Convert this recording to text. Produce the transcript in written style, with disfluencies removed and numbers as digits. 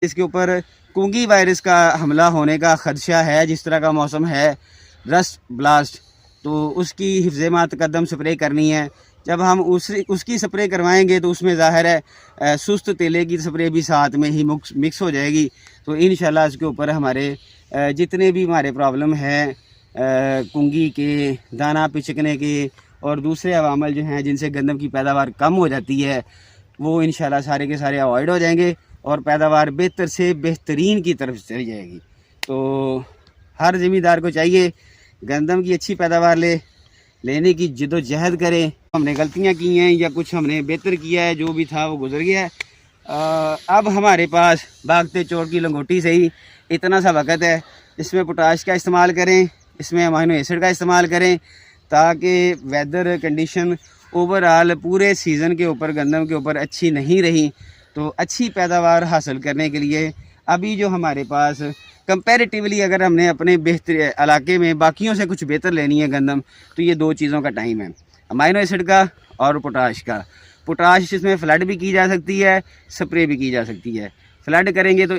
इसके ऊपर कुंगी वायरस का हमला होने का ख़दशा है। जिस तरह का मौसम है, रस्ट ब्लास्ट, तो उसकी हिफ़्ज़-ए-मात कदम स्प्रे करनी है। जब हम उसकी स्प्रे करवाएंगे तो उसमें ज़ाहिर है सुस्त तेले की स्प्रे भी साथ में ही मिक्स हो जाएगी। तो इंशाल्लाह इसके ऊपर हमारे जितने भी हमारे प्रॉब्लम है कुंगी के, दाना पिचकने के और दूसरे अवामल जो हैं जिनसे गंदम की पैदावार कम हो जाती है, वो इंशाल्लाह सारे के सारे अवॉइड हो जाएंगे और पैदावार बेहतर से बेहतरीन की तरफ चली जाएगी। तो हर ज़मींदार को चाहिए गंदम की अच्छी पैदावार लेने की जिद्दोजहद करें। हमने गलतियां की हैं या कुछ हमने बेहतर किया है, जो भी था वो गुजर गया है। अब हमारे पास भागते चोर की लंगोटी से ही इतना सा वक्त है, इसमें पोटाश का इस्तेमाल करें, इसमें अमाइनो एसिड का इस्तेमाल करें, ताकि वेदर कंडीशन ओवरऑल पूरे सीज़न के ऊपर गंदम के ऊपर अच्छी नहीं रही। तो अच्छी पैदावार हासिल करने के लिए अभी जो हमारे पास कंपैरेटिवली अगर हमने अपने बेहतर इलाके में बाकियों से कुछ बेहतर लेनी है गंदम, तो ये दो चीज़ों का टाइम है, अमाइनो एसिड का और पोटाश का। पोटाश इसमें फ्लड भी की जा सकती है, स्प्रे भी की जा सकती है। फ्लड करेंगे तो